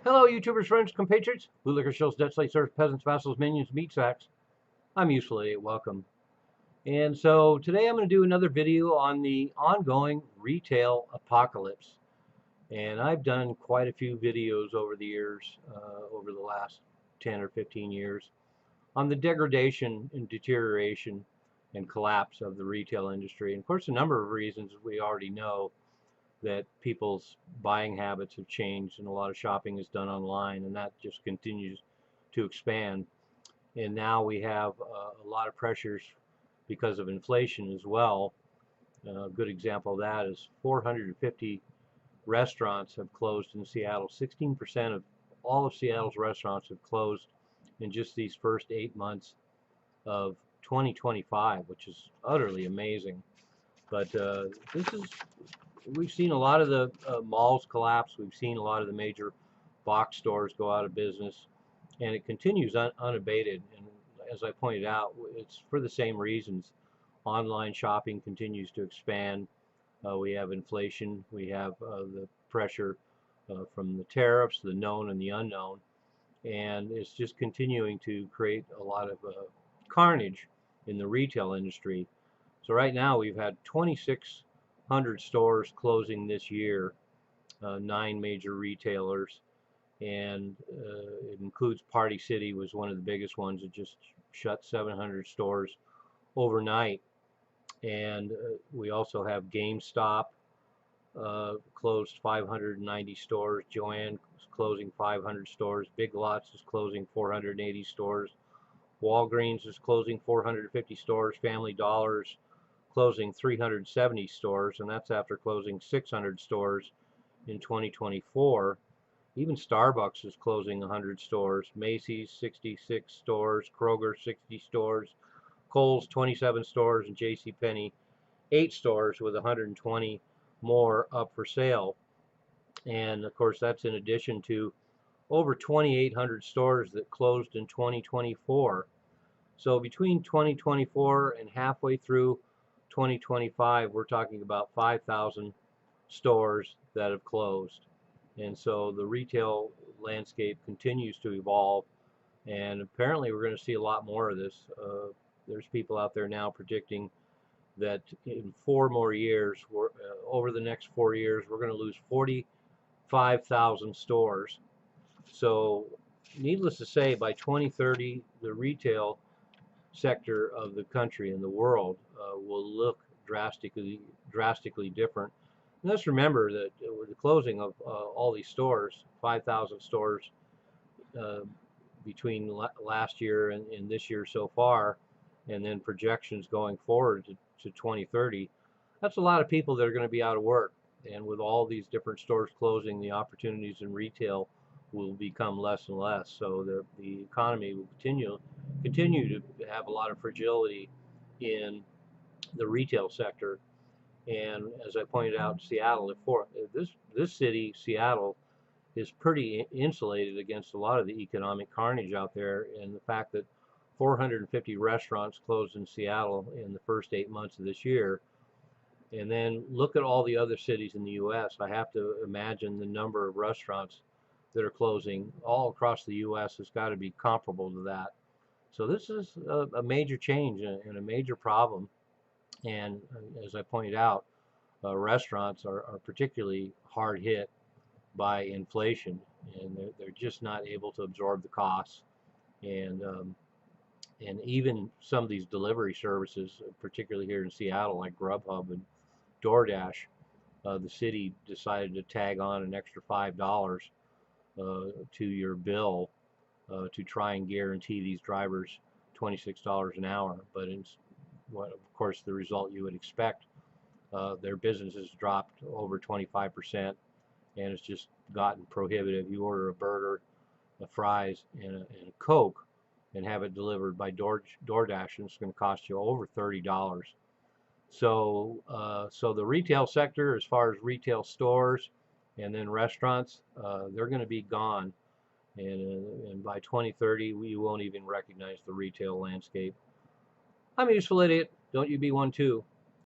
Hello, YouTubers, friends, compatriots, bootlicker shills, debt slates, serfs, peasants, vassals, minions, meat sacks. I'm Useful Idiot. Welcome. And so today I'm going to do another video on the ongoing retail apocalypse. And I've done quite a few videos over the years, over the last 10 or 15 years, on the degradation and deterioration and collapse of the retail industry. And of course, a number of reasons we already know that people's buying habits have changed and a lot of shopping is done online, and that just continues to expand. And now we have a lot of pressures because of inflation as well. A good example of that is 450 restaurants have closed in Seattle. 16% of all of Seattle's restaurants have closed in just these first 8 months of 2025, which is utterly amazing. But this is we've seen a lot of the malls collapse. We've seen a lot of the major box stores go out of business, and it continues unabated. And as I pointed out, it's for the same reasons. Online shopping continues to expand. We have inflation. We have the pressure from the tariffs, the known and the unknown, and it's just continuing to create a lot of carnage in the retail industry. So right now we've had 2,600 stores closing this year, 9 major retailers, and it includes Party City was one of the biggest ones. It just shut 700 stores overnight. And we also have GameStop closed 590 stores. Joann is closing 500 stores. Big Lots is closing 480 stores. Walgreens is closing 450 stores. Family Dollar's closing 370 stores, and that's after closing 600 stores in 2024. Even Starbucks is closing 100 stores. Macy's 66 stores. Kroger 60 stores. Kohl's 27 stores, and JCPenney 8 stores with 120 more up for sale. And of course, that's in addition to over 2,800 stores that closed in 2024. So between 2024 and halfway through 2025, we're talking about 5,000 stores that have closed. And so the retail landscape continues to evolve, and apparently we're going to see a lot more of this. There's people out there now predicting that in 4 more years, over the next 4 years, we're going to lose 45,000 stores. So needless to say, by 2030, the retail sector of the country and the world will look drastically different. And let's remember that with the closing of all these stores, 5,000 stores uh, between last year and this year so far, and then projections going forward to 2030, that's a lot of people that are going to be out of work. And with all these different stores closing, the opportunities in retail will become less and less. So the economy will continue to have a lot of fragility in the retail sector. And as I pointed out, Seattle, this city, Seattle, is pretty insulated against a lot of the economic carnage out there. And the fact that 450 restaurants closed in Seattle in the first 8 months of this year, and then look at all the other cities in the U.S. I have to imagine the number of restaurants that are closing all across the U.S. has got to be comparable to that. So this is a major change and a major problem. And as I pointed out, restaurants are particularly hard hit by inflation, and they're just not able to absorb the costs. And even some of these delivery services, particularly here in Seattle, like Grubhub and DoorDash, the city decided to tag on an extra $5 to your bill to try and guarantee these drivers $26 an hour. But of course, the result you would expect, their business has dropped over 25%, and it's just gotten prohibitive. You order a burger, fries, and a Coke, and have it delivered by DoorDash, and it's going to cost you over $30. So the retail sector, as far as retail stores and then restaurants, they're going to be gone. And by 2030, we won't even recognize the retail landscape. I'm a Useful Idiot. Don't you be one too.